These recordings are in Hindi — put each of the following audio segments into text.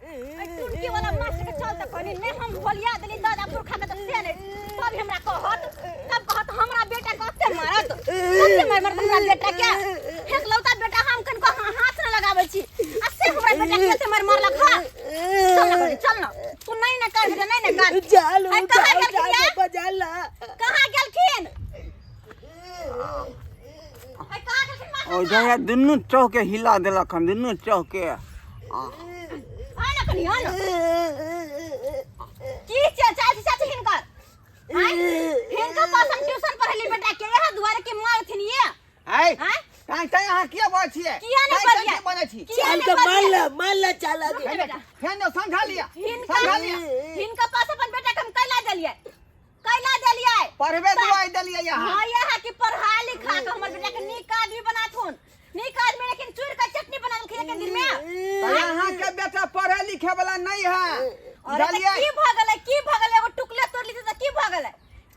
टुनकी वाला मास्टर के चलते कहनी नहीं हम भोलिया देली दादा पुरखा के त से नहीं तब हमरा कहत तब कहत हमरा बेटा के ओते मारत ओते मार हमरा बेटा के एक लौता बेटा हम कन को हाथ न लगाबै छी आ से हमरा बेटा के ओते मार लखा चल ना तू नहीं ना कर नहीं ना कर चालू बजाला कहां गेलखिन और जया दुनू चौके हिला देलक हम दुनू चौके आना कनी आना की चाची चाची हिनकर हिनका पास हम ट्यूशन पढ़ली बेटा के यह दुआरे के मारथिन ये है काहे त यहाँ किया बोल छिए किया नहीं करिया बने छी चल के मारला चाला दे फेन समझा लिया हिनका पास अपन बेटा के हम कैला देलिए पढ़बे दुआई देलिए यहाँ हां यह कि पढ़ा लिखा के हमर बेटा के नीक आदमी बनाथुन नीक आदमी लेकिन चूर का चटनी बना के एक दिन में यहाँ के बेटा पढ़े लिखे वाला नहीं है दलिए की भगले वो टुकले तोड़ ली त की भगले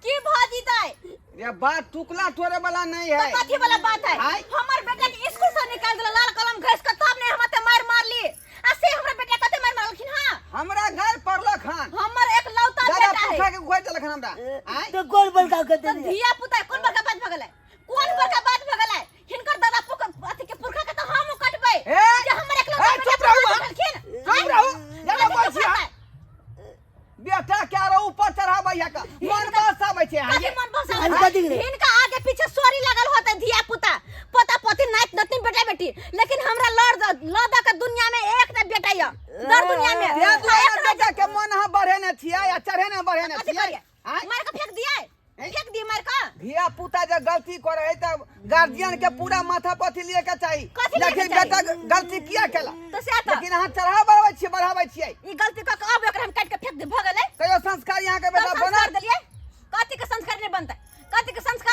की भाजी दाई ये बात टुकला तोड़े वाला नहीं है कथी वाला बात है हमर बेटा के स्कूल से निकाल देला लाल कलम घस के तब ने हमते मार ली आ से हमरा बेटा कते मारलखिन हां हमरा घर पड़ल खान हमर एक लौता बेटा है दादा के खोज देलक हमरा तो गोल बड़का के दे धिया पुता कोन बड़का बात भगले कौन बड़का बात भगले हिनकर दादा अथी के पुरखा के त हम कटबै जे हमर एक लौता चुप रहू जरा बोल छिया बेटा क्या रो ऊपर चढ़ाबै या का मन बसाबै छै हिनका आगे पीछे सोरी लगल होते धिया पुता पोता पोती नाइत नतनी बेटा बेटी लेकिन हमरा लौदा के दुनिया में एक ना बेटा या दर दुनिया में बेटा के मन ह बढ़े न छिया या चढ़े न बढ़े न छिया मार के फेंक दिए मार का धिया पुता जे गलती करे है त गार्जियन के पूरा माथा पथी लिए के चाहिए लेकिन बेटा गलती किया केला लेकिन हां बढ़ाबै छियै ई गलती क अब एकरा हम काट के फेंक दे भगले कहियो संस्कार यहाँ के बेटा बना देलिए कथी के संस्कार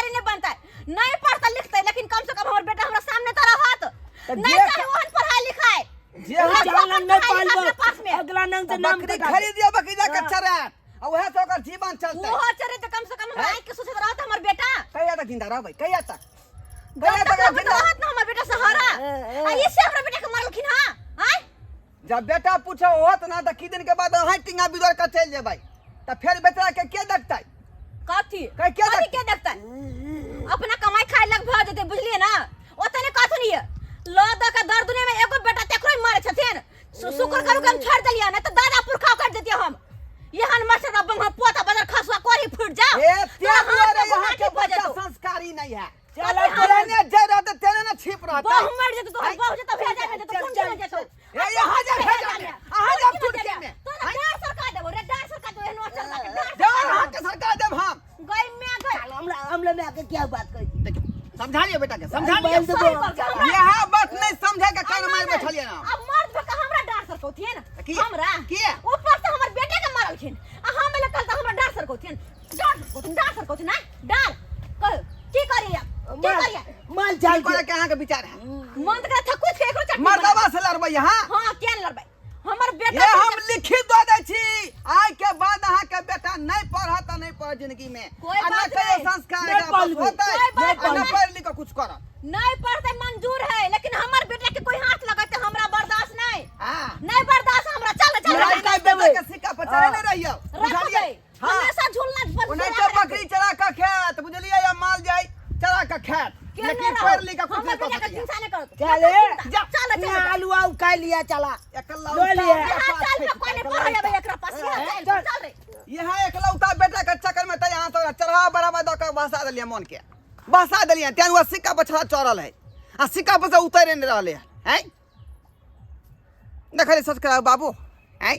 नहीं बनता नहीं पढ़ता लिखता लेकिन कम से कम हमर बेटा हमरा सामने त रहत नहीं चाहे ओहन पढ़ाई लिखाई जे हम नहीं पालबो अगला नंग से नाम बकरी खरीदियो बकरी जाके चरा आ वह तो ओकर जीवन चलते वो चरे त कम से कम हमरा आंख के सोचत रहत हमर बेटा कहिया तक जिंदा रहबै कहिया तक जिंदा रहत ना हमर बेटा सहारा आ ये से हमरा बेटा के मारलखिन हां जब बेटा पूछो होत ना त की दिन के बाद हां टिंगा बिदर के चल जेबै त फिर बेटा के देखतै कथी के देखतै अपना कमाई खाए लग भ जते बुझलिए ना ओतने कथु नहीं लौदा का दर दुनिया में एगो बेटा तेकरो मारे छथिन शुक्र करू के हम छोड़ देलिए ना त दादा पुरखा कर देतिए हम यहन मास्टर बाबू हम पोता बदर खसवा कोरी फूट जा ए तेरे यहाँ के बच्चा संस्कारी नहीं है चला तेरे ने जे रहते तेरे ने छिप रहता बहु मर जे तो बहु जे तो भेजा भेजा तो कौन जे तो ए यहाँ जा टुटके में तो डार सरकार देबो रे डार सरकार तो एहनो चल के डार हाथ के सरकार देब हम गई में गई हमला में आके क्या बात करी देखियो समझा लियो बेटा के समझा लियो यहां बात नहीं समझे के कान मार बैठलिए ना अब मर्द के हमरा डार सर को थिए ना हमरा के ऊपर से हमर बेटे के मारलखिन आ हम ले कल त हमरा डार सर को थिए डार सर को थिए ना डार कह की करिया माल जाल करे के अहाँ के विचार है मन त थकुच के एकरो चटनी मर्दवा से लड़बै यहां हां केन लड़बै हमर बेटा ये हम लिखित दे दै छी आइ के बाद अहाँ के बेटा नहीं पढ़त नहीं पढ़ जिंदगी में ना कोई संस्कार होतै ना पढ़ लिख कुछ कर नहीं पढ़ते मंजूर है लेकिन हमर बेटा के कोई हाथ लगाते हमरा बर्दाश्त नहीं हां नहीं बर्दाश्त हमरा चल देबै के सिक्का पर चढ़े नहीं रहियो बुझलिए हमेशा झूलना पर नहीं तो बकरी चरा के खेत बुझलिए या माल जाई चरा के खेत लेकिन पढ़ लिख कुछ नहीं कर सकते चले चल आलू आउ खा लिया चला एकला लो लिए चल पे कोने पढ़ लेबे एकरा पास चल रे यहां एकलौता बेटा के चक्कर में त यहां तो चढ़ा बराबर द के बसा देलिए मन के बसा देलिए तेन वो सिक्का पर चढ़ल है आ सिक्का पर से उतरे नहीं रहले हैं देखले सच कर बाबू हैं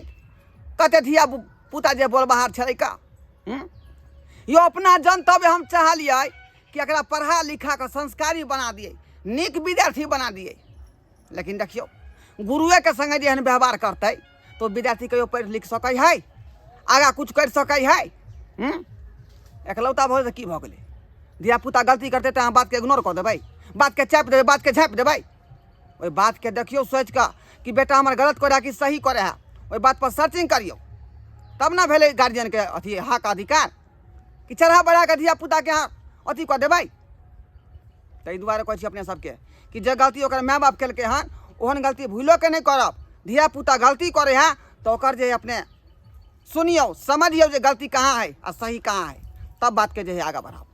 कते धिया पुता जे बोल बाहर छले का यो अपना जनतव्य हम चाहलिए कि एकरा पढ़ा लिखा के संस्कारी बना दिए नीक विद्यार्थी बना दिए लेकिन देखियो गुरुए के संगे जेहन व्यवहार करते तो विद्यार्थी कहियो पढ़ लिख सकै है आगा कुछ कर सकै है एकलौता भऽ से की भऽ गेलै धिया पुता गलती करते तो अहाँ बात के इग्नोर कर देबै बात के चाप देबै बात के झाँप देबै ओहि बात के देखियो सोच के कि बेटा हमर गलत करे कि सही करे है ओहि बात पर सर्चिंग करियो तब ना भेलै गार्जियन के अथी हक अधिकार कि चढ़ा बढ़ा के धिया पुता के अहाँ अथी कऽ देबै ताहि दुआरे कहै छी अपने सबके कि जे गलती ओकर माय बाप केलकै हन ओहन गलती भूलो के नहीं करब धिया पुता गलती करे है तो ओकर जे है अपने सुनियो समझियो जे गलती कहाँ है और सही कहाँ है, तब बात के जो है आगे बढ़ाओ।